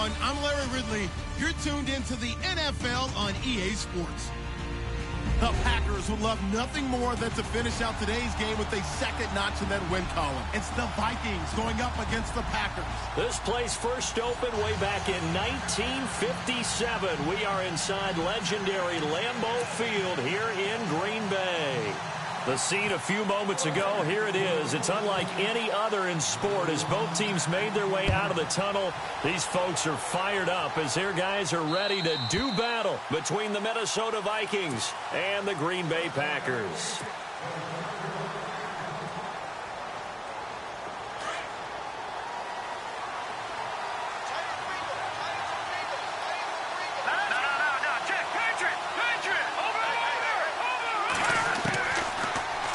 everyone. I'm Larry Ridley. You're tuned into the NFL on EA Sports. The Packers would love nothing more than to finish out today's game with a second notch in that win column. It's the Vikings going up against the Packers. This place first opened way back in 1957. We are inside legendary Lambeau Field here in Green Bay. The scene a few moments ago, here it is. It's unlike any other in sport as both teams made their way out of the tunnel. These folks are fired up as their guys are ready to do battle between the Minnesota Vikings and the Green Bay Packers.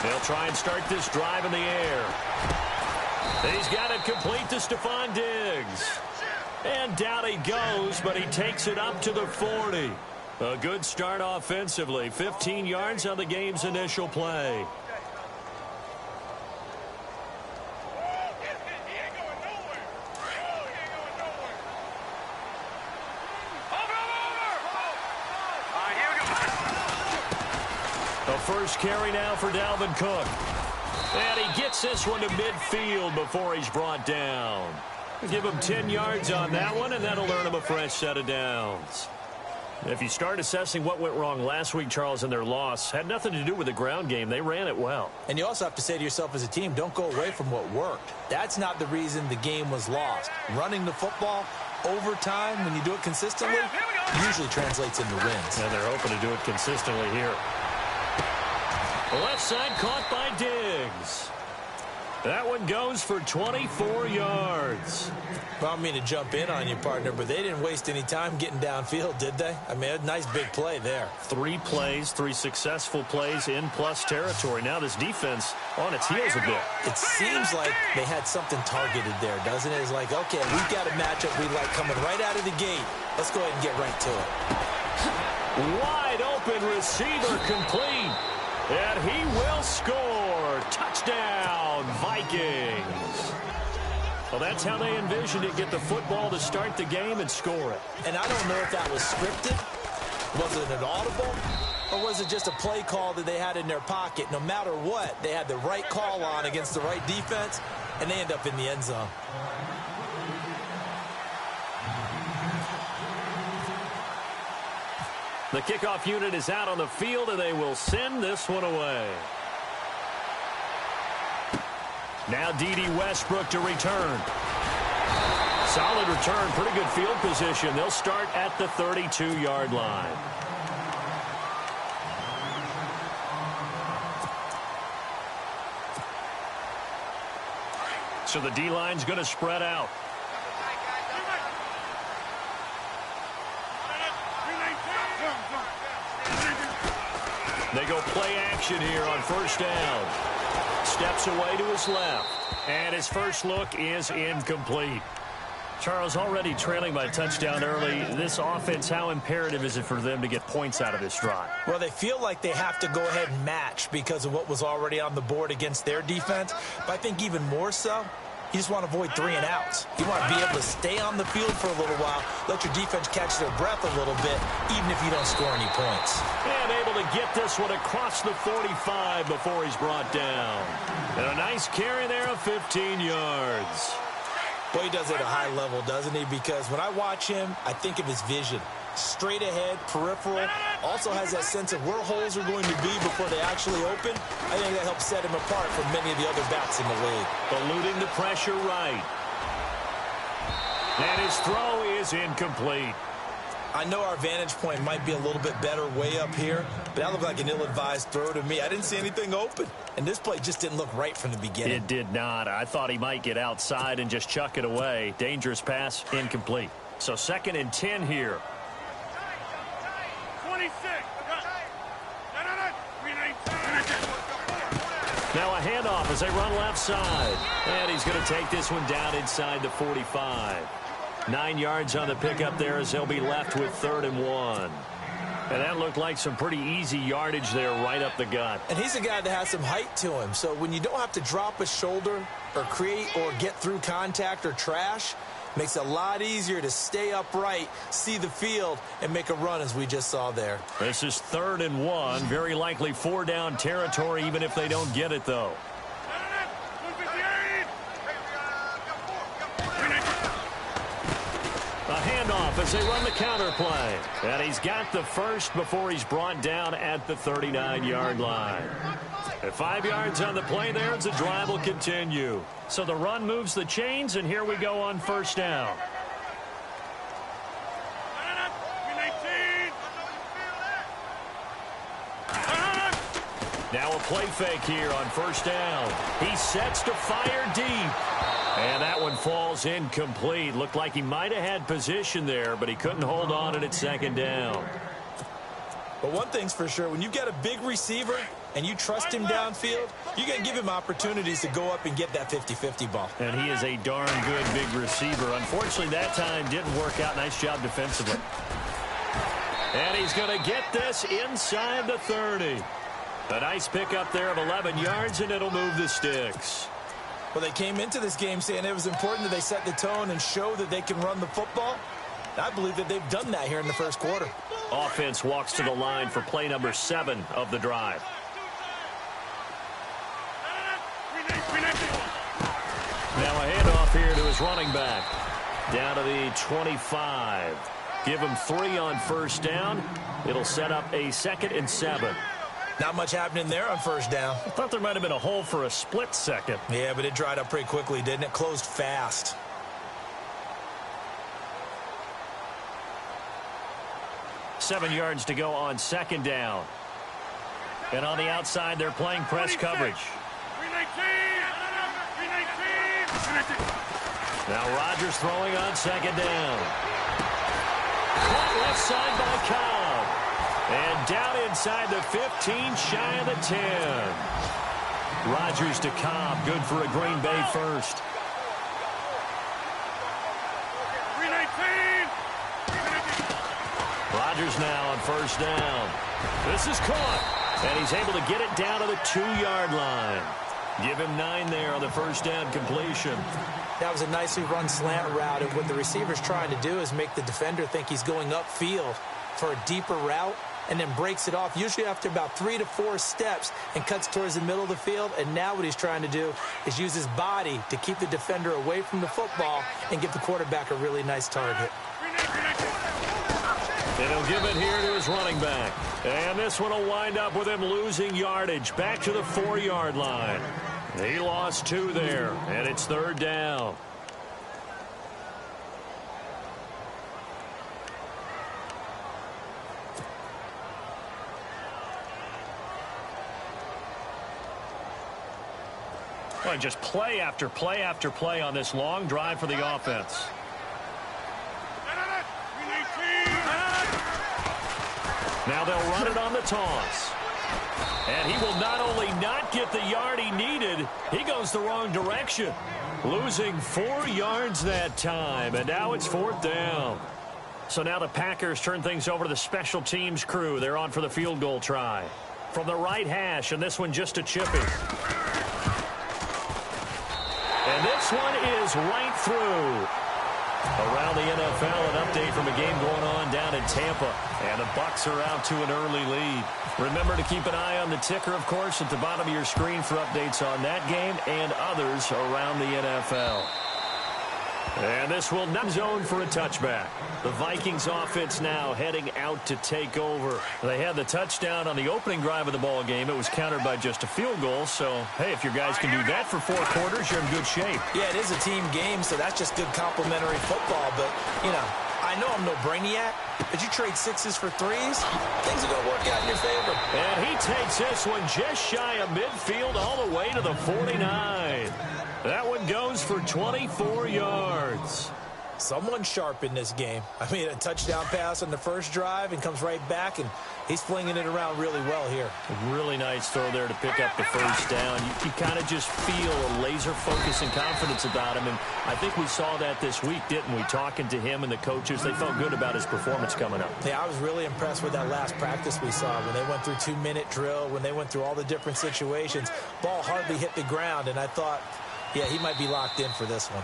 They'll try and start this drive in the air. He's got it complete to Stephon Diggs. And down he goes, but he takes it up to the 40. A good start offensively. 15 yards on the game's initial play. First carry now for Dalvin Cook. And he gets this one to midfield before he's brought down. Give him 10 yards on that one, and that'll earn him a fresh set of downs. If you start assessing what went wrong last week, Charles, in their loss, had nothing to do with the ground game. They ran it well. And you also have to say to yourself as a team, don't go away from what worked. That's not the reason the game was lost. Running the football over time, when you do it consistently, usually translates into wins. And they're hoping to do it consistently here. Left side caught by Diggs. That one goes for 24 yards. Well, I don't mean to jump in on you, partner, but they didn't waste any time getting downfield, did they? I mean, a nice big play there. 3 plays, 3 successful plays in plus territory. Now this defense on its heels a bit. It seems like they had something targeted there, doesn't it? It's like, okay, we've got a matchup we like coming right out of the gate. Let's go ahead and get right to it. Wide open receiver complete. And he will score. Touchdown, Vikings. Well, that's how they envisioned it. Get the football to start the game and score it. And I don't know if that was scripted. Was it an audible? Or was it just a play call that they had in their pocket? No matter what, they had the right call on against the right defense, and they end up in the end zone. The kickoff unit is out on the field, and they will send this one away. Now D.D. Westbrook to return. Solid return, pretty good field position. They'll start at the 32-yard line. So the D-line's going to spread out. They go play action here on first down. Steps away to his left. And his first look is incomplete. Charles, already trailing by a touchdown early. This offense, how imperative is it for them to get points out of this drive? Well, they feel like they have to go ahead and match because of what was already on the board against their defense. But I think even more so, you just want to avoid 3 and outs. You want to be able to stay on the field for a little while, let your defense catch their breath a little bit, even if you don't score any points. And able to get this one across the 45 before he's brought down. And a nice carry there of 15 yards. Boy, he does it at a high level, doesn't he? Because when I watch him, I think of his vision. Straight ahead, peripheral, also has that sense of where holes are going to be before they actually open. I think that helps set him apart from many of the other backs in the league. Eluding the pressure right. And his throw is incomplete. I know our vantage point might be a little bit better way up here, but that looked like an ill-advised throw to me. I didn't see anything open, and this play just didn't look right from the beginning. It did not. I thought he might get outside and just chuck it away. Dangerous pass, incomplete. So 2nd and 10 here. 26. Now a handoff as they run left side. And he's going to take this one down inside the 45. 9 yards on the pickup there as they'll be left with 3rd and 1. And that looked like some pretty easy yardage there right up the gut. And he's a guy that has some height to him. So when you don't have to drop a shoulder or create or get through contact or trash, Makes it a lot easier to stay upright, see the field, and make a run as we just saw there. This is 3rd and 1. Very likely 4-down territory, even if they don't get it, though. A handoff as they run the counter play. And he's got the first before he's brought down at the 39-yard line. At 5 yards on the play there, the drive will continue. So the run moves the chains, and here we go on 1st down. Now a play fake here on 1st down. He sets to fire deep. And that one falls incomplete. Looked like he might have had position there, but he couldn't hold on at 2nd down. But one thing's for sure, when you've got a big receiver and you trust him downfield, you're going to give him opportunities to go up and get that 50-50 ball. And he is a darn good big receiver. Unfortunately, that time didn't work out. Nice job defensively. And he's going to get this inside the 30. A nice pickup there of 11 yards, and it'll move the sticks. Well, they came into this game saying it was important that they set the tone and show that they can run the football. I believe that they've done that here in the 1st quarter. Offense walks to the line for play number 7 of the drive. Now a handoff here to his running back. Down to the 25. Give him 3 on 1st down. It'll set up a 2nd and 7. Not much happening there on 1st down. I thought there might have been a hole for a split second. Yeah, but it dried up pretty quickly, didn't it? Closed fast. Seven yards to go on 2nd down. And on the outside, they're playing press coverage. Now Rodgers throwing on 2nd down. Caught left side by Cobb. And down inside the 15, shy of the 10. Rodgers to Cobb, good for a Green Bay first. Rodgers now on 1st down. This is caught. And he's able to get it down to the 2-yard line. Give him 9 there on the 1st down completion. That was a nicely run slant route. And what the receiver's trying to do is make the defender think he's going upfield for a deeper route, and then breaks it off, usually after about 3 to 4 steps, and cuts towards the middle of the field. And now what he's trying to do is use his body to keep the defender away from the football and give the quarterback a really nice target. And he'll give it here to his running back. And this one will wind up with him losing yardage back to the 4-yard line. He lost 2 there, and it's 3rd down. Well, just play after play after play on this long drive for the offense. Now they'll run it on the toss. And he will not only not get the yard he needed, he goes the wrong direction. Losing 4 yards that time, and now it's 4th down. So now the Packers turn things over to the special teams crew. They're on for the field goal try. From the right hash, and this one just a chippy. And this one is right through. Around the NFL, an update from a game going on down in Tampa. And the Bucs are out to an early lead. Remember to keep an eye on the ticker, of course, at the bottom of your screen for updates on that game and others around the NFL. And this will not zone for a touchback. The Vikings offense now heading out to take over. They had the touchdown on the opening drive of the ball game. It was countered by just a field goal. So, hey, if your guys can do that for 4 quarters, you're in good shape. Yeah, it is a team game, so that's just good complimentary football. But, you know, I know I'm no brainiac, but you trade 6s for 3s, things are going to work out in your favor. And he takes this one just shy of midfield all the way to the 49. That one goes for 24 yards. Someone sharp in this game. I mean, a touchdown pass on the first drive and comes right back, and he's flinging it around really well here. A really nice throw there to pick up the first down. You kind of just feel a laser focus and confidence about him, and I think we saw that this week, didn't we? Talking to him and the coaches, they felt good about his performance coming up. Yeah, I was really impressed with that last practice we saw when they went through 2-minute drill, when they went through all the different situations. Ball hardly hit the ground, and I thought, yeah, he might be locked in for this one.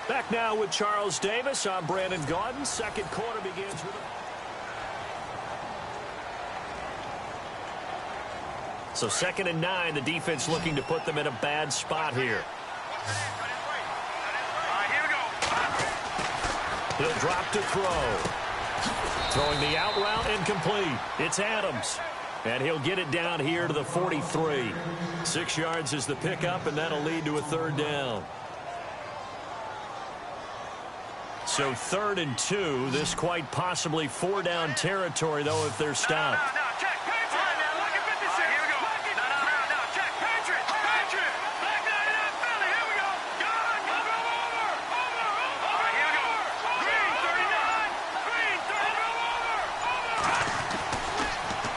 Back now with Charles Davis. I'm Brandon Gaudin. Second quarter begins with So 2nd and 9, the defense looking to put them in a bad spot here. He'll drop to throw. Throwing the out route incomplete. It's Adams. And he'll get it down here to the 43. 6 yards is the pickup, and that'll lead to a 3rd down. So 3rd and 2. This quite possibly 4-down territory, though, if they're stopped.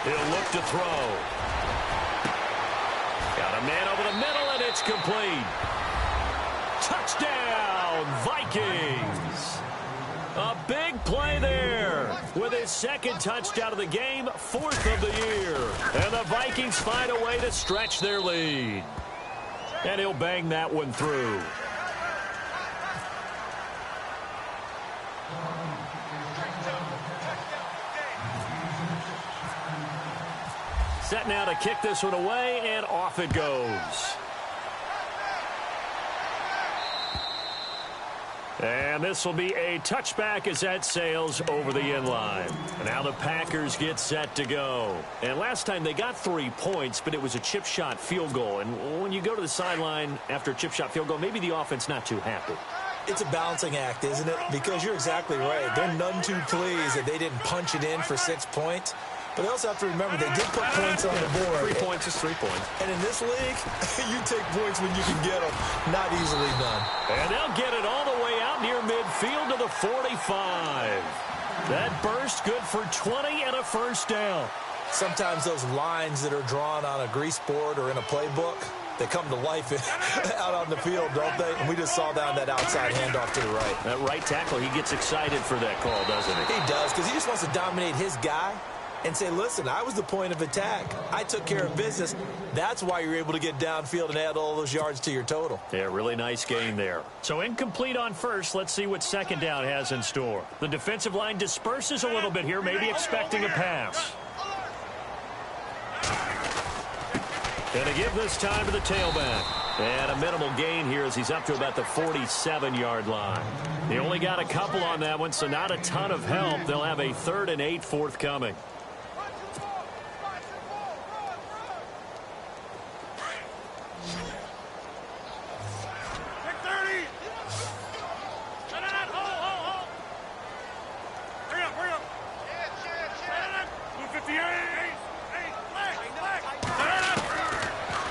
He'll look to throw. Got a man over the middle, and it's complete. Touchdown, Vikings. A big play there with his 2nd touchdown of the game, 4th of the year. And the Vikings find a way to stretch their lead. And he'll bang that one through. Set now to kick this one away, and off it goes. And this will be a touchback as that sails over the end line. And now the Packers get set to go. And last time they got 3 points, but it was a chip shot field goal. And when you go to the sideline after a chip shot field goal, maybe the offense not too happy. It's a balancing act, isn't it? Because you're exactly right. They're none too pleased that they didn't punch it in for 6 points. But they also have to remember they did put points on the board. 3 points is 3 points. And in this league, you take points when you can get them. Not easily done. And they'll get it all the way out near midfield to the 45. That burst good for 20 and a 1st down. Sometimes those lines that are drawn on a grease board or in a playbook, they come to life out on the field, don't they? And we just saw down that outside handoff to the right. That right tackle, he gets excited for that call, doesn't he? He does, because he just wants to dominate his guy and say, listen, I was the point of attack. I took care of business. That's why you're able to get downfield and add all those yards to your total. Yeah, really nice game there. So incomplete on first. Let's see what 2nd down has in store. The defensive line disperses a little bit here, maybe expecting a pass. Going to give this time to the tailback. And a minimal gain here as he's up to about the 47-yard line. They only got a couple on that one, so not a ton of help. They'll have a 3rd and 8 forthcoming.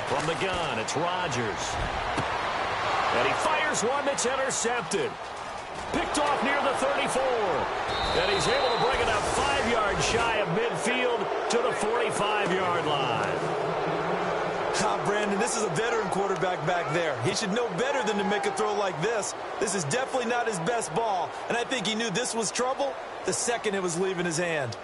From the gun, it's Rodgers. And he fires one that's intercepted. Picked off near the 34. And he's able to bring it up 5 yards shy of midfield to the 45-yard line. Brandon, this is a veteran quarterback back there. He should know better than to make a throw like this. This is definitely not his best ball. And I think he knew this was trouble the second it was leaving his hand.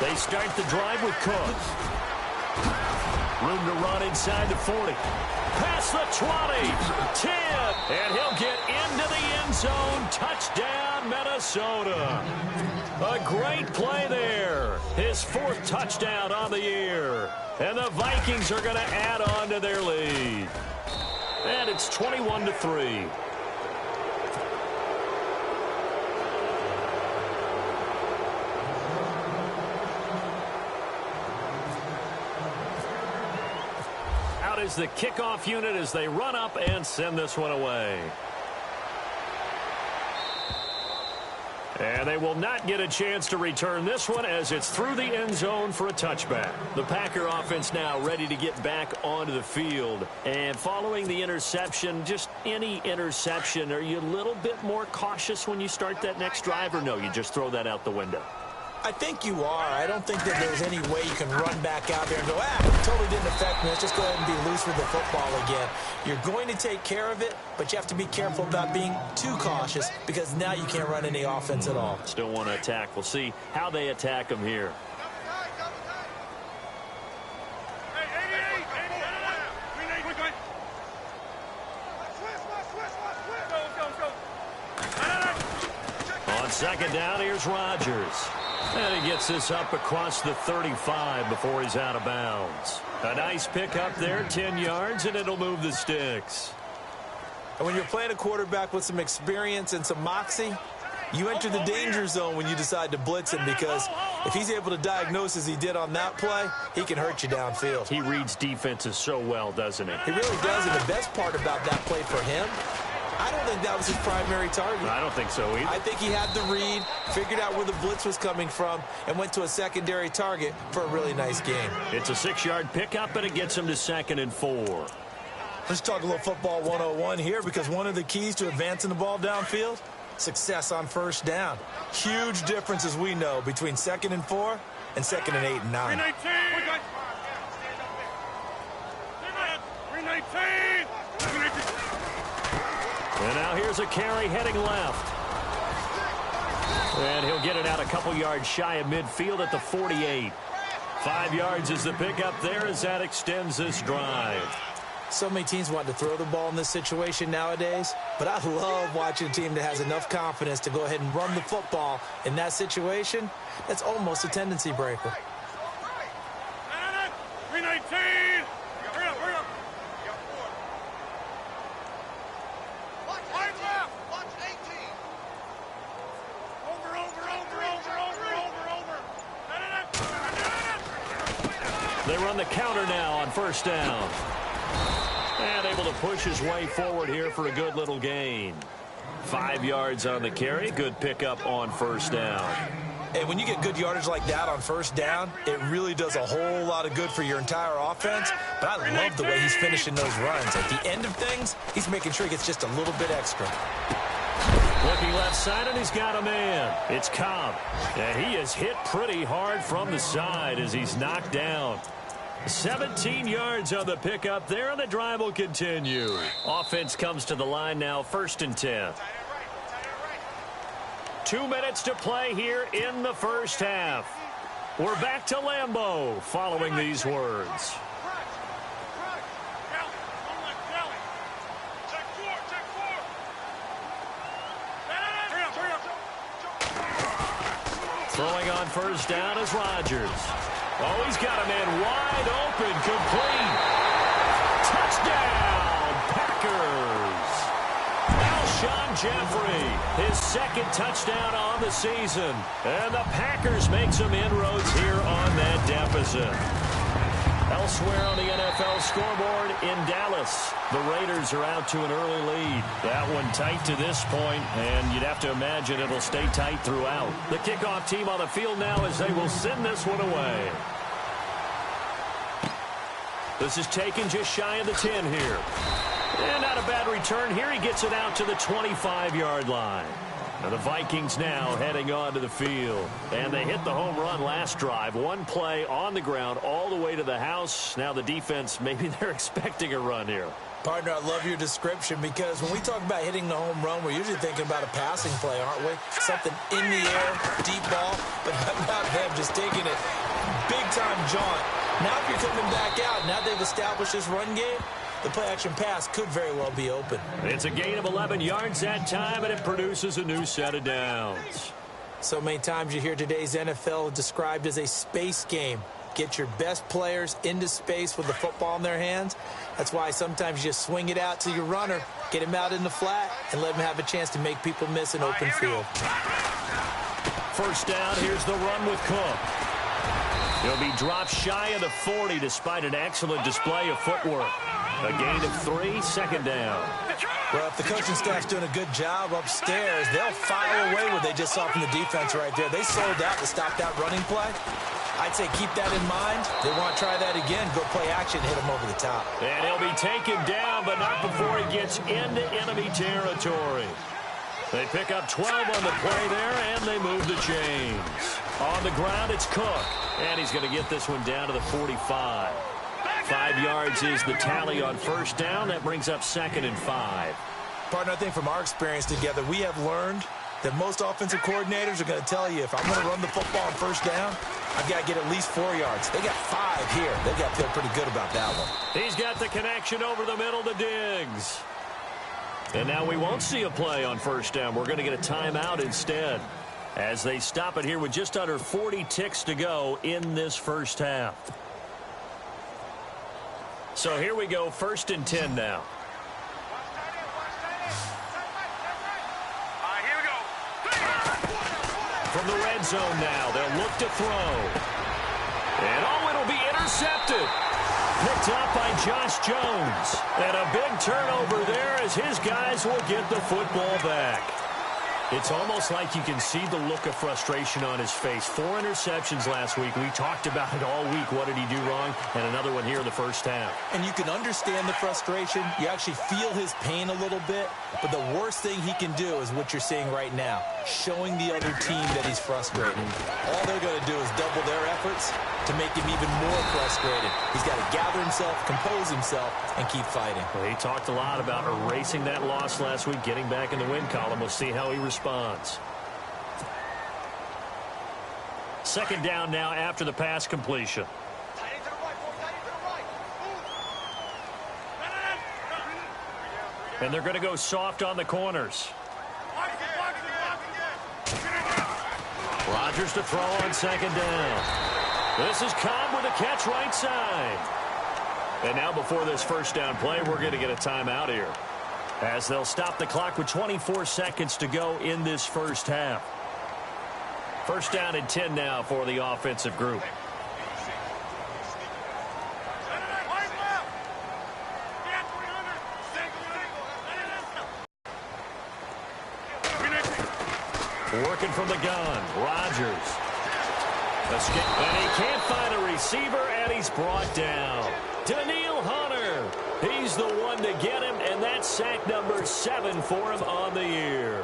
They start the drive with Cook. Room to run inside the 40. Past the 20. 10. And he'll get into the end zone. Touchdown, Minnesota. A great play there. His 4th touchdown on the year. And the Vikings are going to add on to their lead. And it's 21-3. Is the kickoff unit as they run up and send this one away. And they will not get a chance to return this one as it's through the end zone for a touchback. The Packer offense now ready to get back onto the field. And following the interception, just any interception, are you a little bit more cautious when you start that next drive, or no, you just throw that out the window? I think you are. I don't think that there's any way you can run back out there and go, totally didn't affect me. Let's just go ahead and be loose with the football again. You're going to take care of it, but you have to be careful about being too cautious because now you can't run any offense at all. Still want to attack. We'll see how they attack them here. second down, here's Rodgers. And he gets this up across the 35 before he's out of bounds. A nice pickup there, 10 yards, and it'll move the sticks. And when you're playing a quarterback with some experience and some moxie, you enter the danger zone when you decide to blitz him, because if he's able to diagnose as he did on that play, he can hurt you downfield. He reads defenses so well, doesn't he? He really does, and the best part about that play for him, I don't think that was his primary target. I don't think so either. I think he had the read, figured out where the blitz was coming from, and went to a secondary target for a really nice game. It's a 6-yard pickup, and it gets him to 2nd and 4. Let's talk a little football 101 here, because one of the keys to advancing the ball downfield, success on first down. Huge difference, as we know, between 2nd and 4 and 2nd and 8 and 9. 319. And now here's a carry heading left. And he'll get it out a couple yards shy of midfield at the 48. 5 yards is the pickup there as that extends this drive. So many teams want to throw the ball in this situation nowadays, but I love watching a team that has enough confidence to go ahead and run the football in that situation. That's almost a tendency breaker. 319. Hurry up. Watch 18. Over. They run the counter now on first down. And able to push his way forward here for a good little gain. 5 yards on the carry. Good pickup on first down. And when you get good yardage like that on first down, it really does a whole lot of good for your entire offense. But I love the way he's finishing those runs. At the end of things, he's making sure he gets just a little bit extra. Looking left side, and he's got a man. It's Cobb. And he is hit pretty hard from the side as he's knocked down. 17 yards on the pickup there, and the drive will continue. Offense comes to the line now, 1st and 10. 2 minutes to play here in the first half. We're back to Lambeau following these words. Throwing on first down is Rodgers. Oh, he's got a man wide open, complete. Touchdown, Packers. Alshon Jeffrey, his 2nd touchdown on the season. And the Packers make some inroads here on that deficit. Elsewhere on the NFL scoreboard in Dallas, the Raiders are out to an early lead. That one tight to this point, and you'd have to imagine it'll stay tight throughout. The kickoff team on the field now as they will send this one away. This is taken just shy of the 10 here. And not a bad return here. He gets it out to the 25-yard line. Now the Vikings now heading onto the field. And they hit the home run last drive. One play on the ground all the way to the house. Now the defense, maybe they're expecting a run here. Partner, I love your description, because when we talk about hitting the home run, we're usually thinking about a passing play, aren't we? Something in the air, deep ball, but how about them just taking it big-time jaunt. Now if you're coming back out, now they've established this run game, the play-action pass could very well be open. It's a gain of 11 yards that time, and it produces a new set of downs. So many times you hear today's NFL described as a space game. Get your best players into space with the football in their hands. That's why sometimes you just swing it out to your runner, get him out in the flat, and let him have a chance to make people miss an open field. First down, here's the run with Cook. He'll be dropped shy of the 40 despite an excellent display of footwork. A gain of 3, second down. Well, if the coaching staff's doing a good job upstairs, they'll file away what they just saw from the defense right there. They sold out to stop that running play. I'd say keep that in mind. They want to try that again. Go play action, hit him over the top. And he'll be taken down, but not before he gets into enemy territory. They pick up 12 on the play there, and they move the chains. On the ground, it's Cook. And he's going to get this one down to the 45. 5 yards is the tally on first down. That brings up 2nd and 5. Partner, I think from our experience together, we have learned that most offensive coordinators are going to tell you, if I'm going to run the football on first down, I've got to get at least 4 yards. They got 5 here. They've got to feel pretty good about that one. He's got the connection over the middle to Diggs. And now we won't see a play on first down. We're going to get a timeout instead. as they stop it here with just under 40 ticks to go in this first half. So here we go, 1st and 10 now. Here we go. From the red zone now, they'll look to throw. And it'll be intercepted. Picked up by Josh Jones. And a big turnover there as his guys will get the football back. It's almost like you can see the look of frustration on his face. 4 interceptions last week. We talked about it all week. What did he do wrong? And another one here in the first half. And you can understand the frustration. You actually feel his pain a little bit. But the worst thing he can do is what you're seeing right now, showing the other team that he's frustrated. All they're going to do is double their efforts to make him even more frustrated. He's got to gather himself, compose himself, and keep fighting. Well, he talked a lot about erasing that loss last week, getting back in the win column. We'll see how he responds. 2nd down now after the pass completion. Tight end to the right, boy. Tight end to the right. Move. And they're going to go soft on the corners. Rodgers to throw on 2nd down. This is Cobb with a catch right side. And now before this first down play, we're going to get a timeout here, as they'll stop the clock with 24 seconds to go in this first half. 1st down and 10 now for the offensive group. Working from the gun, Rodgers. And he can't find a receiver, and he's brought down. Daniil Hunter. He's the one to get him, and that's sack number 7 for him on the year.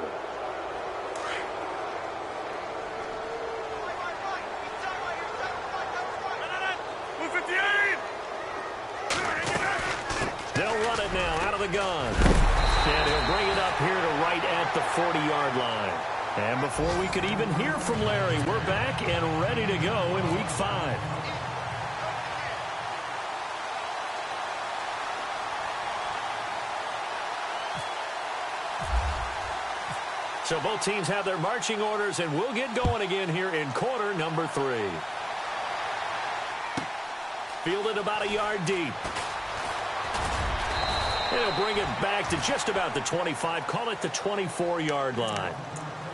They'll run it now out of the gun. And he'll bring it up here to right at the 40-yard line. And before we could even hear from Larry, we're back and ready to go in Week 5. So both teams have their marching orders, and we'll get going again here in quarter number 3. Fielded about a yard deep. And he'll bring it back to just about the 25, call it the 24-yard line.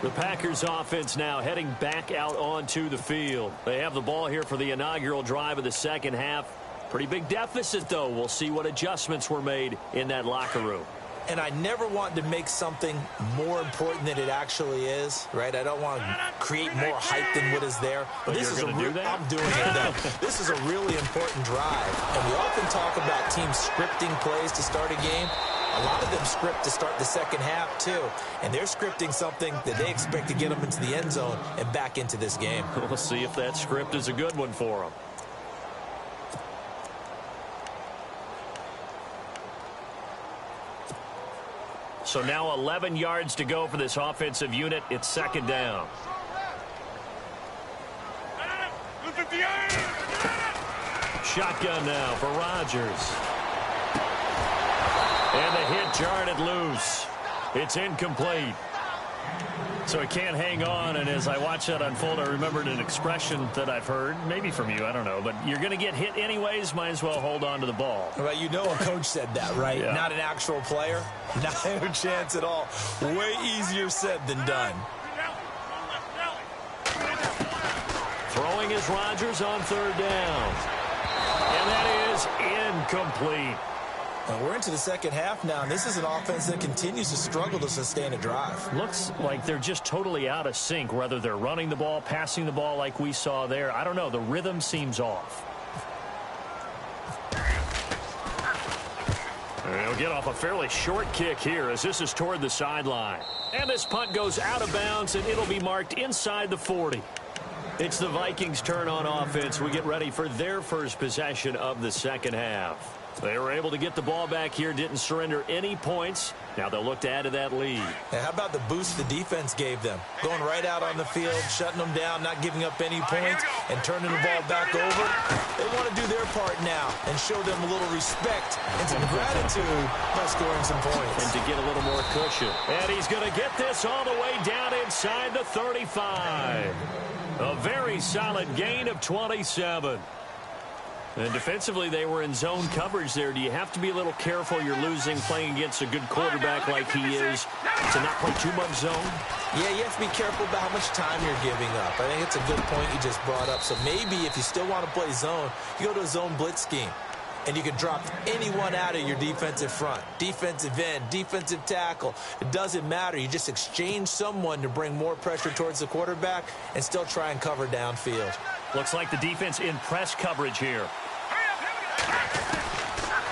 The Packers offense now heading back out onto the field. They have the ball here for the inaugural drive of the second half. Pretty big deficit, though. We'll see what adjustments were made in that locker room. And I never want to make something more important than it actually is, right? I don't want to create more hype than what is there. But this is I'm doing it, though. This is a really important drive. And we often talk about teams scripting plays to start a game. A lot of them script to start the second half, too. And they're scripting something that they expect to get them into the end zone and back into this game. We'll see if that script is a good one for them. So now 11 yards to go for this offensive unit. It's 2nd down. Shotgun now for Rodgers. And the hit jarred it loose. It's incomplete. So he can't hang on, and as I watch that unfold, I remembered an expression that I've heard, maybe from you, I don't know, but you're going to get hit anyways, might as well hold on to the ball. Well, you know a coach said that, right? Yeah. Not an actual player. Not a chance at all. Way easier said than done. Throwing is Rodgers on 3rd down. And that is incomplete. Well, we're into the second half now, and this is an offense that continues to struggle to sustain a drive. Looks like they're just totally out of sync, whether they're running the ball, passing the ball like we saw there. I don't know. The rhythm seems off. They'll get off a fairly short kick here as this is toward the sideline. And this punt goes out of bounds, and it'll be marked inside the 40. It's the Vikings' turn on offense. We get ready for their first possession of the second half. They were able to get the ball back here, didn't surrender any points. Now they'll look to add to that lead. And how about the boost the defense gave them? Going right out on the field, shutting them down, not giving up any points, and turning the ball back over. They want to do their part now and show them a little respect and some gratitude by scoring some points. And to get a little more cushion. And he's going to get this all the way down inside the 35. A very solid gain of 27. And defensively, they were in zone coverage there. Do you have to be a little careful? You're losing playing against a good quarterback like he is to not play too much zone? Yeah, you have to be careful about how much time you're giving up. I think it's a good point you just brought up. So maybe if you still want to play zone, you go to a zone blitz scheme. And you can drop anyone out of your defensive front. Defensive end, defensive tackle. It doesn't matter. You just exchange someone to bring more pressure towards the quarterback and still try and cover downfield. Looks like the defense in press coverage here.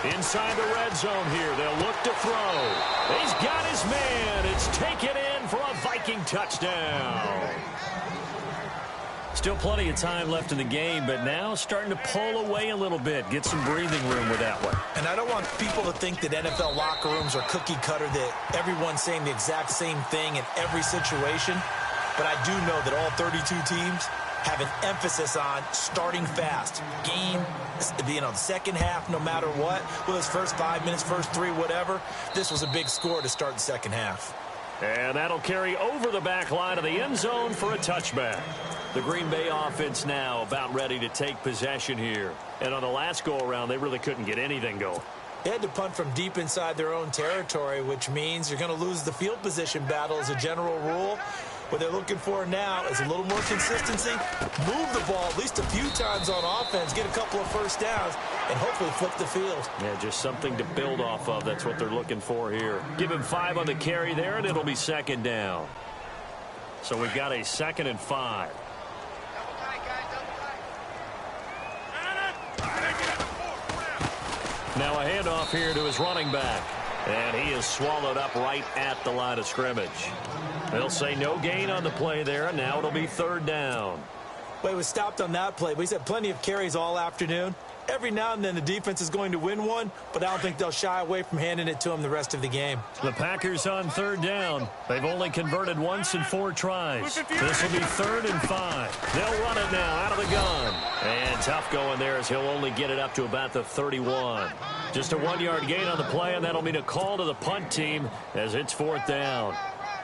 Inside the red zone here, they'll look to throw. He's got his man. It's taken in for a Viking touchdown. Still plenty of time left in the game, but now starting to pull away a little bit. Get some breathing room with that one. And I don't want people to think that NFL locker rooms are cookie cutter, that everyone's saying the exact same thing in every situation. But I do know that all 32 teams have an emphasis on starting fast. Game, the second half, no matter what. Well, his first 5 minutes, first 3, whatever. This was a big score to start the second half. And that'll carry over the back line of the end zone for a touchback. The Green Bay offense now about ready to take possession here. And on the last go-around, they really couldn't get anything going. They had to punt from deep inside their own territory, which means you're going to lose the field position battle as a general rule. What they're looking for now is a little more consistency, move the ball at least a few times on offense, get a couple of first downs, and hopefully flip the field. Yeah, just something to build off of. That's what they're looking for here. Give him 5 on the carry there, and it'll be second down. So we've got a 2nd and 5. Now a handoff here to his running back. And he is swallowed up right at the line of scrimmage. They'll say no gain on the play there, and now it'll be 3rd down. Well, he was stopped on that play, but he's had plenty of carries all afternoon. Every now and then the defense is going to win one, but I don't think they'll shy away from handing it to him the rest of the game. The Packers on 3rd down. They've only converted once in 4 tries. This will be 3rd and 5. They'll run it now out of the gun. And tough going there as he'll only get it up to about the 31. Just a 1-yard gain on the play, and that'll mean a call to the punt team as it's 4th down.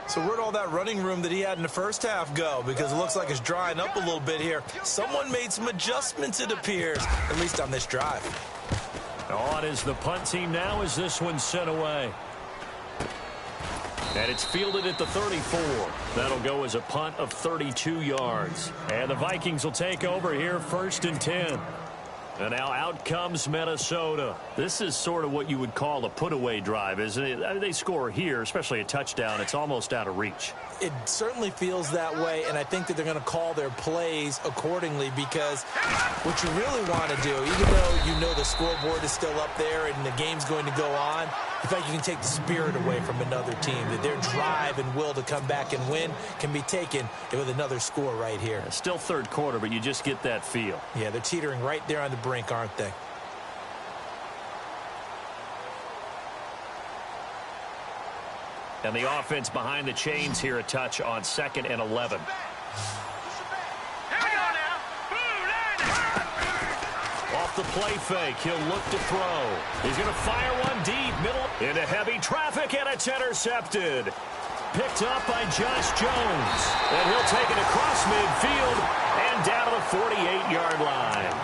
So where'd all that running room that he had in the first half go? Because it looks like it's drying up a little bit here. Someone made some adjustments, it appears, at least on this drive. On is the punt team now as this one's sent away. And it's fielded at the 34. That'll go as a punt of 32 yards. And the Vikings will take over here 1st and 10. And now out comes Minnesota. This is sort of what you would call a put-away drive, isn't it? I mean, they score here, especially a touchdown. It's almost out of reach. It certainly feels that way, and I think that they're going to call their plays accordingly because what you really want to do, even though you know the scoreboard is still up there and the game's going to go on, in fact, you can take the spirit away from another team, that their drive and will to come back and win can be taken with another score right here. It's still 3rd quarter, but you just get that feel. Yeah, they're teetering right there on the brink, aren't they? And the offense behind the chains here a touch on 2nd and 11. Off the play fake, he'll look to throw. He's going to fire one deep, middle, into heavy traffic, and it's intercepted. Picked up by Josh Jones. And he'll take it across midfield and down to the 48-yard line.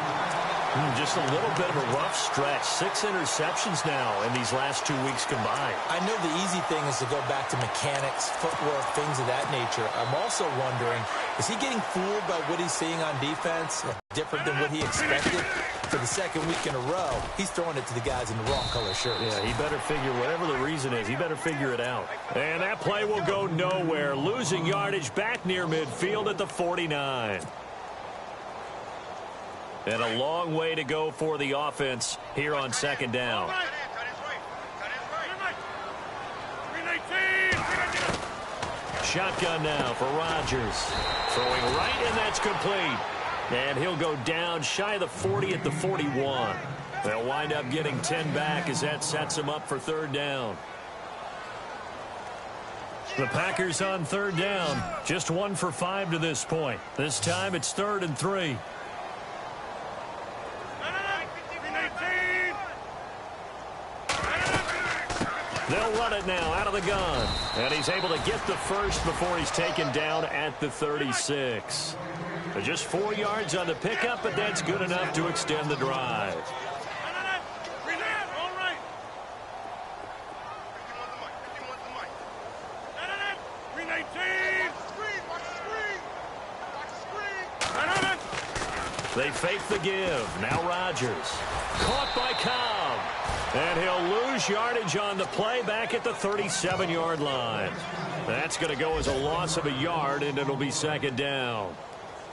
Just a little bit of a rough stretch. 6 interceptions now in these last 2 weeks combined. I know the easy thing is to go back to mechanics, footwork, things of that nature. I'm also wondering, is he getting fooled by what he's seeing on defense? Different than what he expected? For the 2nd week in a row, he's throwing it to the guys in the wrong color shirts. Yeah, he better figure, whatever the reason is, he better figure it out. And that play will go nowhere. Losing yardage back near midfield at the 49. And a long way to go for the offense here on 2nd down. Shotgun now for Rodgers. Throwing right, and that's complete. And he'll go down shy of the 40 at the 41. They'll wind up getting 10 back as that sets him up for 3rd down. The Packers on third down. Just 1 for 5 to this point. This time it's 3rd and 3. They'll run it now out of the gun. And he's able to get the first before he's taken down at the 36. Just 4 yards on the pickup, but that's good enough to extend the drive. They fake the give. Now Rodgers. Caught by Cobb. And he'll lose yardage on the play back at the 37-yard line. That's going to go as a loss of a yard, and it'll be 2nd down.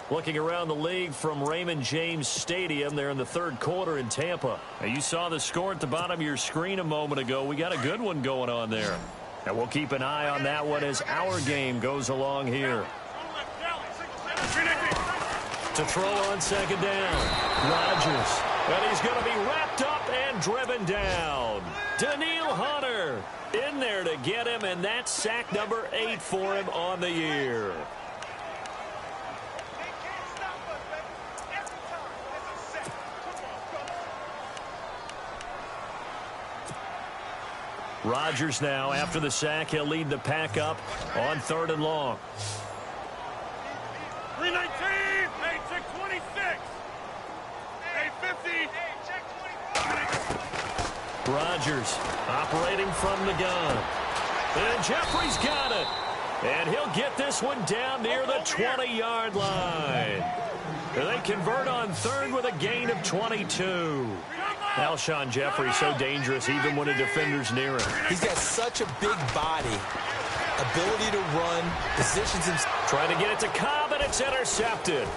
Looking around the league from Raymond James Stadium, they're in the 3rd quarter in Tampa. Now, you saw the score at the bottom of your screen a moment ago. We got a good one going on there. And we'll keep an eye on that one as our game goes along here. To throw on 2nd down. Rodgers. And he's going to be wrapped up and driven down. Danielle Hunter in there to get him, and that's sack number 8 for him on the year. Rodgers now, after the sack, he'll lead the pack up on 3rd and long. 319, hey, check 26. Hey, 50. Hey, check 20. Rodgers operating from the gun. And Jeffrey's got it. And he'll get this one down near the 20-yard line. And they convert on 3rd with a gain of 22. Alshon Jeffrey so dangerous even when a defender's near him. He's got such a big body, ability to run, positions himself. Trying to get it to Cobb, and it's intercepted.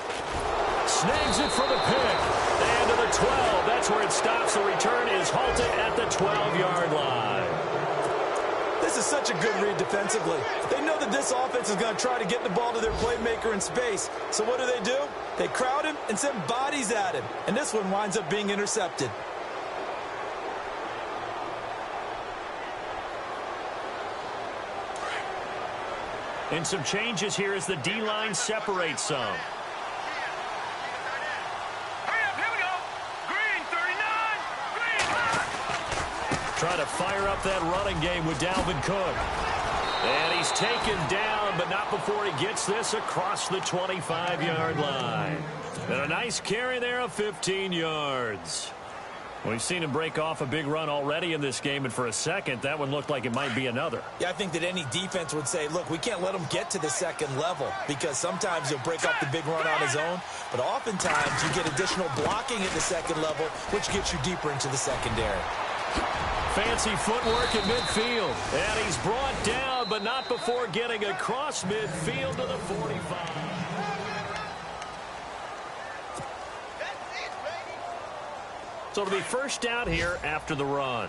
Snags it for the pick. And to the 12. That's where it stops. The return is halted at the 12-yard line. This is such a good read defensively. They know that this offense is going to try to get the ball to their playmaker in space. So what do? They crowd him and send bodies at him. And this one winds up being intercepted. And some changes here as the D-line separates some. Hurry up, here we go. Green, 39. Green. Try to fire up that running game with Dalvin Cook. And he's taken down, but not before he gets this across the 25-yard line. And a nice carry there of 15 yards. We've seen him break off a big run already in this game, and for a second, that one looked like it might be another. Yeah, I think that any defense would say, look, we can't let him get to the 2nd level because sometimes he'll break off the big run on his own, but oftentimes you get additional blocking at the 2nd level, which gets you deeper into the secondary. Fancy footwork at midfield, and he's brought down, but not before getting across midfield to the 45. So it'll be 1st down here after the run.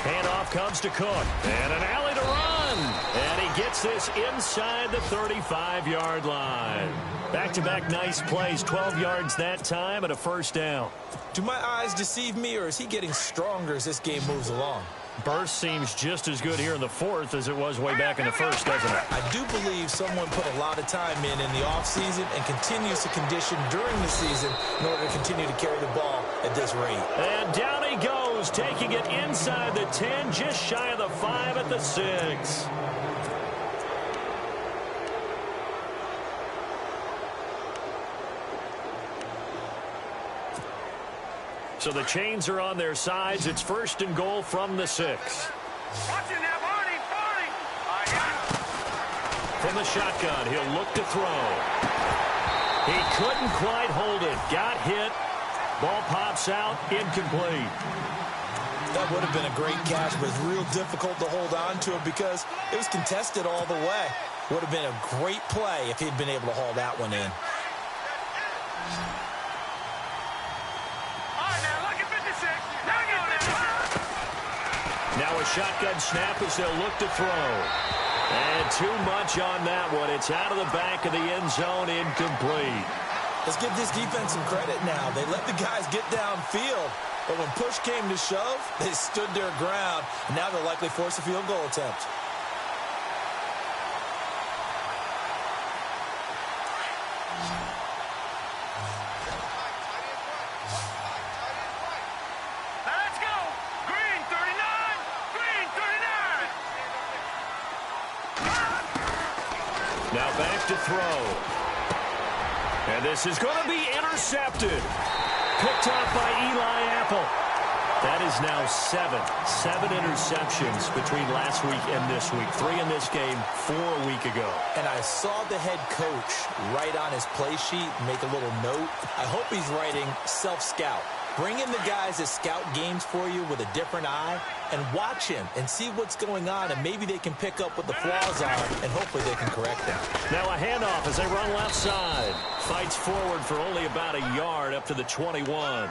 Handoff comes to Cook. And an alley to run. And he gets this inside the 35-yard line. Back-to-back nice plays. 12 yards that time and a 1st down. Do my eyes deceive me, or is he getting stronger as this game moves along? Burst seems just as good here in the 4th as it was way back in the 1st, doesn't it? I do believe someone put a lot of time in the offseason and continues to condition during the season in order to continue to carry the ball at this rate. And down he goes, taking it inside the 10, just shy of the 5 at the 6. So the chains are on their sides. It's 1st and goal from the 6. Watch it now, Barney. From the shotgun, he'll look to throw. He couldn't quite hold it. Got hit. Ball pops out. Incomplete. That would have been a great catch, but it's real difficult to hold on to it because it was contested all the way. Would have been a great play if he'd been able to haul that one in. Now a shotgun snap as they'll look to throw. And too much on that one. It's out of the back of the end zone, incomplete. Let's give this defense some credit now. They let the guys get downfield. But when push came to shove, they stood their ground, and now they'll likely force a field goal attempt. Let's go! Green 39! Green 39! Now back to throw. And this is going to be intercepted. Picked off by Eli Apple. That is now seven interceptions between last week and this week. 3 in this game, 4 a week ago. And I saw the head coach write on his play sheet, make a little note. I hope he's writing self-scout. Bring in the guys that scout games for you with a different eye and watch him and see what's going on, and maybe they can pick up what the flaws are, and hopefully they can correct them. Now a handoff as they run left side. Fights forward for only about a yard up to the 21.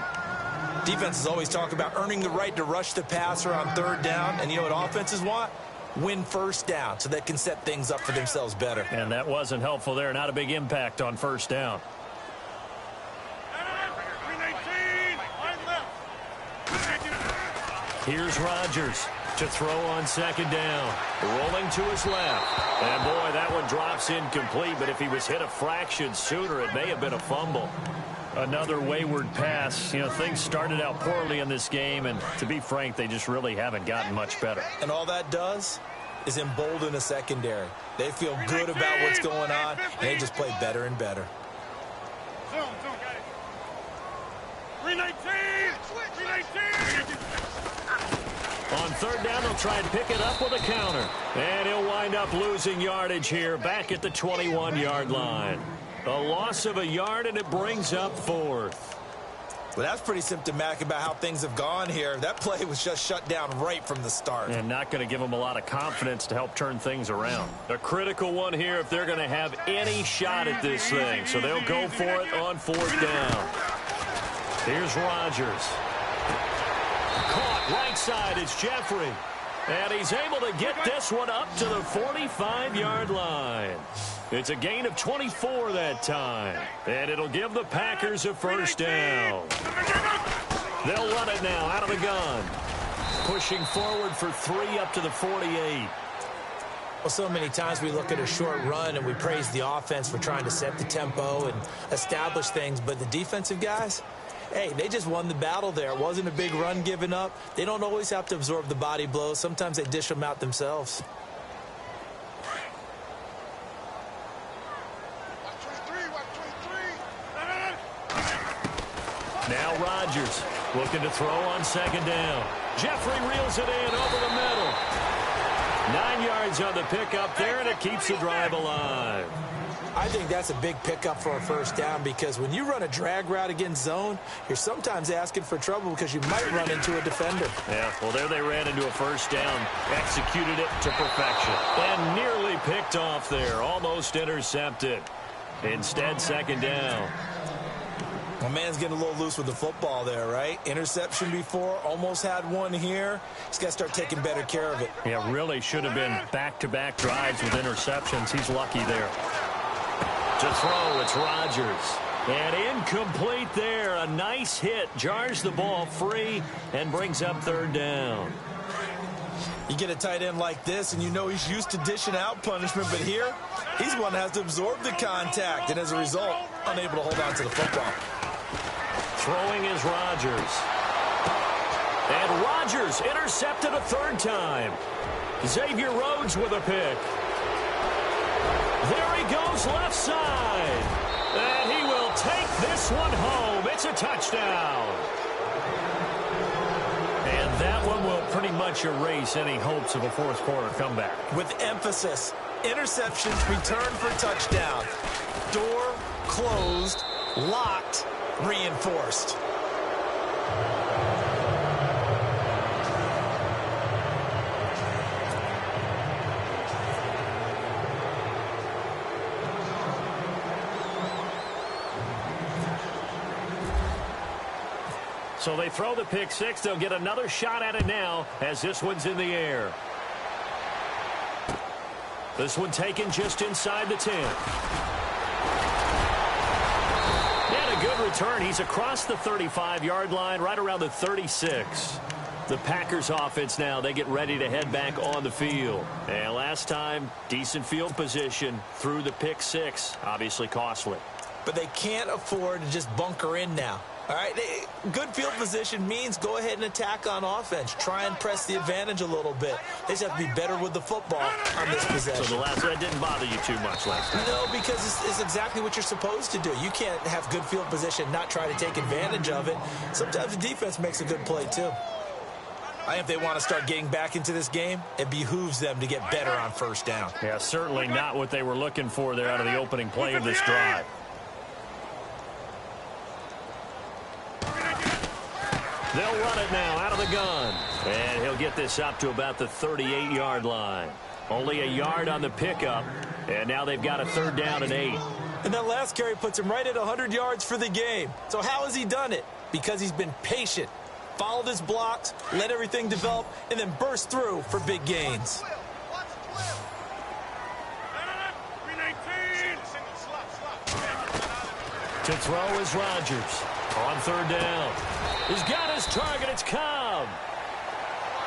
Defenses always talk about earning the right to rush the passer on 3rd down, and you know what offenses want? Win 1st down so they can set things up for themselves better. And that wasn't helpful there. Not a big impact on 1st down. Here's Rodgers to throw on 2nd down. Rolling to his left. And, boy, that one drops incomplete. But if he was hit a fraction sooner, it may have been a fumble. Another wayward pass. You know, things started out poorly in this game. And to be frank, they just really haven't gotten much better. And all that does is embolden a secondary. They feel good about what's going on, and they just play better and better. Zone, got it. 319! 319! On 3rd down, they'll try and pick it up with a counter. And he'll wind up losing yardage here back at the 21-yard line. A loss of a yard, and it brings up 4th. Well, that's pretty symptomatic about how things have gone here. That play was just shut down right from the start. And not going to give them a lot of confidence to help turn things around. A critical one here if they're going to have any shot at this thing. So they'll go for it on 4th down. Here's Rodgers. Caught right side. It's Jeffrey. And he's able to get this one up to the 45-yard line. It's a gain of 24 that time. And it'll give the Packers a 1st down. They'll run it now out of the gun. Pushing forward for 3 up to the 48. Well, so many times we look at a short run and we praise the offense for trying to set the tempo and establish things. But the defensive guys, hey, they just won the battle there. It wasn't a big run given up. They don't always have to absorb the body blows. Sometimes they dish them out themselves. Now Rodgers looking to throw on 2nd down. Jeffrey reels it in over the middle. 9 yards on the pickup there, and it keeps the drive alive. I think that's a big pickup for a 1st down, because when you run a drag route against zone, you're sometimes asking for trouble because you might run into a defender. Yeah, well, there they ran into a 1st down, executed it to perfection, and nearly picked off there, almost intercepted. Instead, 2nd down. My man's getting a little loose with the football there, right? Interception before, almost had one here. He's got to start taking better care of it. Yeah, really should have been back-to-back drives with interceptions. He's lucky there. To throw, it's Rodgers. And incomplete there. A nice hit. Jars the ball free and brings up 3rd down. You get a tight end like this, and you know he's used to dishing out punishment, but here, he's one that has to absorb the contact, and as a result, unable to hold on to the football. Throwing is Rodgers. And Rodgers intercepted a 3rd time. Xavier Rhodes with a pick. There he goes left side. And he will take this one home. It's a touchdown. And that one will pretty much erase any hopes of a 4th quarter comeback. With emphasis, interceptions returned for touchdown. Door closed, locked, reinforced. So they throw the pick 6. They'll get another shot at it now as this one's in the air. This one taken just inside the 10. And a good return. He's across the 35-yard line, right around the 36. The Packers offense now, they get ready to head back on the field. And last time, decent field position through the pick six. Obviously costly. But they can't afford to just bunker in now. All right, good field position means go ahead and attack on offense. Try and press the advantage a little bit. They just have to be better with the football on this possession. So that didn't bother you too much last time? No, because it's exactly what you're supposed to do. You can't have good field position, not try to take advantage of it. Sometimes the defense makes a good play, too. I think if they want to start getting back into this game, it behooves them to get better on first down. Yeah, certainly not what they were looking for there out of the opening play of this drive. They'll run it now out of the gun. And he'll get this up to about the 38-yard line. Only a yard on the pickup. And now they've got a 3rd down and 8. And that last carry puts him right at 100 yards for the game. So how has he done it? Because he's been patient, followed his blocks, let everything develop, and then burst through for big gains. To throw is Rodgers. On 3rd down. He's got his target. It's Cobb.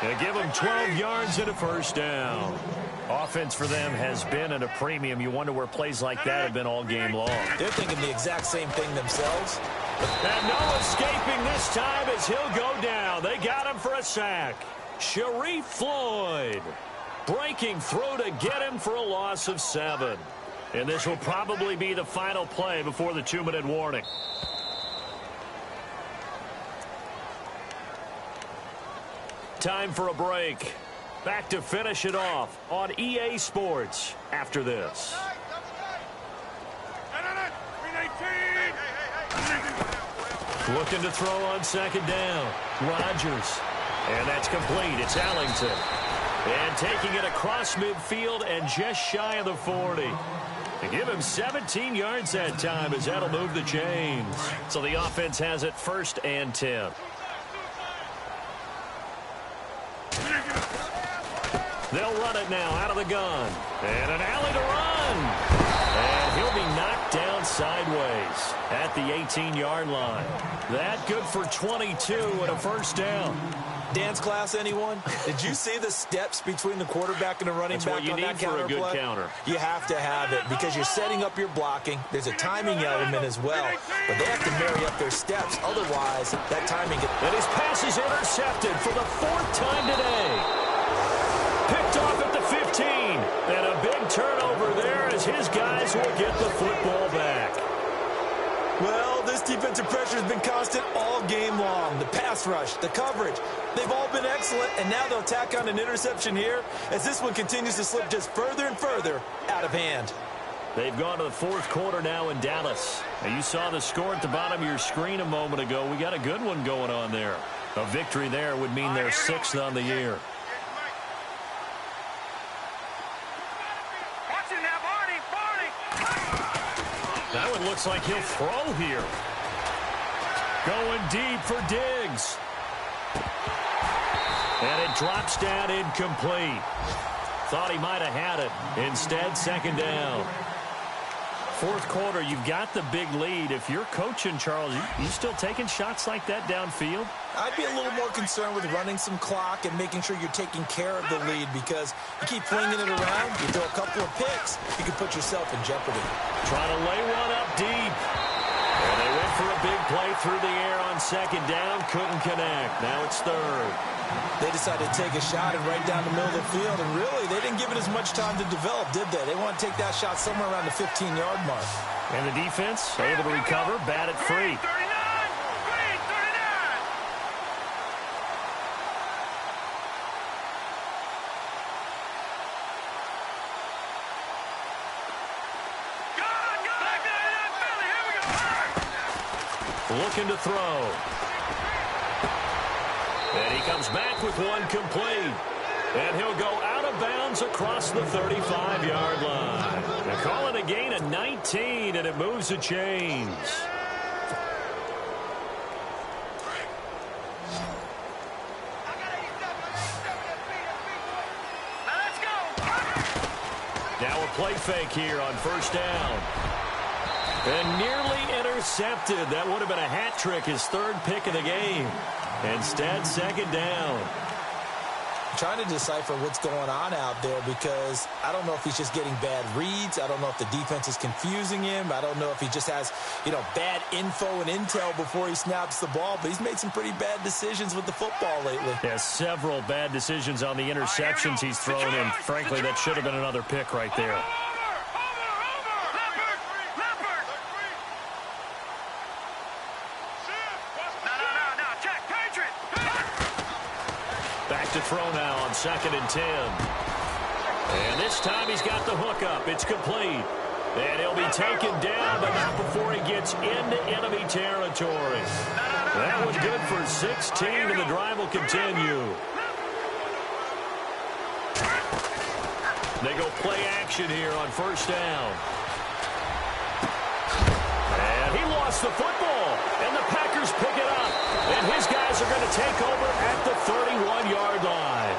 Gonna give him 12 yards and a 1st down. Offense for them has been at a premium. You wonder where plays like that have been all game long. They're thinking the exact same thing themselves. And no escaping this time as he'll go down. They got him for a sack. Sharif Floyd breaking through to get him for a loss of 7. And this will probably be the final play before the 2-minute warning. Time for a break. Back to finish it off on EA Sports after this. Looking to throw on 2nd down. Rodgers. And that's complete. It's Ellington. And taking it across midfield and just shy of the 40. To give him 17 yards that time as that'll move the chains. So the offense has it 1st and 10. They'll run it now out of the gun. And an alley to run. And he'll be knocked down sideways at the 18-yard line. That good for 22 and a 1st down. Dance class, anyone? Did you see the steps between the quarterback and the running back on that counter play? That's what you need for a good play? counter. You have to have it because you're setting up your blocking. There's a timing element as well, but they have to marry up their steps. Otherwise, that timing gets... And his pass is intercepted for the 4th time today. Picked off at the 15. And a big turnover there as his guys will get the football back. Well, this defensive pressure has been constant all game long. The pass rush, the coverage, they've all been excellent, and now they'll tack on an interception here as this one continues to slip just further and further out of hand. They've gone to the 4th quarter now in Dallas. Now, you saw the score at the bottom of your screen a moment ago. We got a good one going on there. A victory there would mean they're 6th on the year. That one looks like he'll throw here. Going deep for Diggs. And it drops down incomplete. Thought he might have had it. Instead, 2nd down. 4th quarter, you've got the big lead. If you're coaching, Charles, you still taking shots like that downfield? I'd be a little more concerned with running some clock and making sure you're taking care of the lead because you keep flinging it around, you throw a couple of picks, you can put yourself in jeopardy. Trying to lay one up deep. And they went for a big play through the air on 2nd down. Couldn't connect. Now it's 3rd. They decided to take a shot and right down the middle of the field, and really, they didn't give it as much time to develop, did they? They want to take that shot somewhere around the 15-yard mark. And the defense able to recover, batted free. Looking to throw. And he comes back with one complete. And he'll go out of bounds across the 35-yard line. They call it a gain of 19, and it moves the chains. Now a play fake here on 1st down. And nearly intercepted. That would have been a hat trick, his third pick of the game. Instead, second down. I'm trying to decipher what's going on out there because I don't know if he's just getting bad reads. I don't know if the defense is confusing him. I don't know if he just has, bad info and intel before he snaps the ball. But he's made some pretty bad decisions with the football lately. Yeah, several bad decisions on the interceptions he's thrown, and frankly, that should have been another pick right there. Back to throw now on 2nd and 10. And this time he's got the hookup. It's complete. And he'll be taken down, but not before he gets into enemy territory. That was good for 16, and the drive will continue. They go play action here on 1st down. And he lost the football, and the Packers pick it up. And his guys are going to take over at the 31-yard line.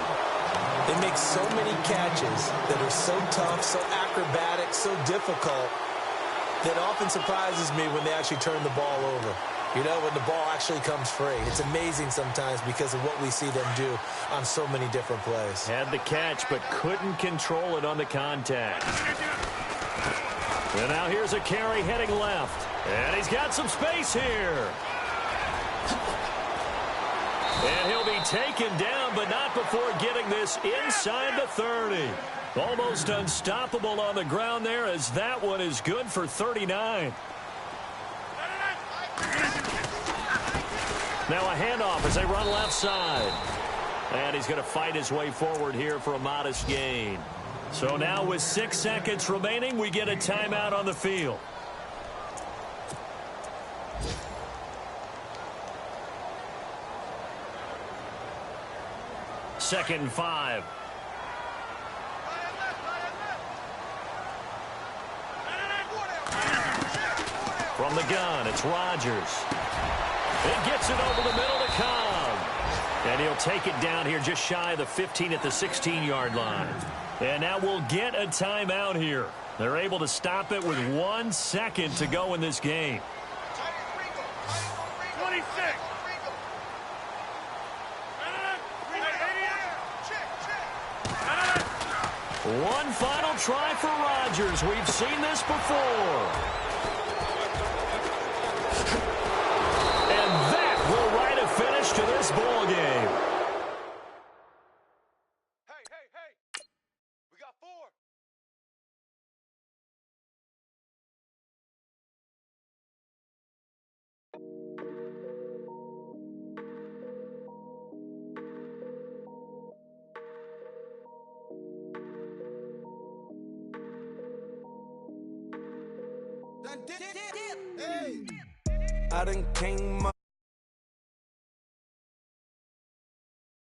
They make so many catches that are so tough, so acrobatic, so difficult, that often surprises me when they actually turn the ball over. When the ball actually comes free. It's amazing sometimes because of what we see them do on so many different plays. Had the catch, but couldn't control it on the contact. And now here's a carry heading left. And he's got some space here. And he'll be taken down, but not before getting this inside the 30. Almost unstoppable on the ground there, as that one is good for 39. Now a handoff as they run left side. And he's going to fight his way forward here for a modest gain. So now with 6 seconds remaining, we get a timeout on the field. Second and 5. From the gun, it's Rodgers. It gets it over the middle to Cobb. And he'll take it down here just shy of the 15 at the 16-yard line. And now we'll get a timeout here. They're able to stop it with 1 second to go in this game. 26. One final try for Rodgers. We've seen this before. And that will write a finish to this ball game. Hey. We got 4. I done came up.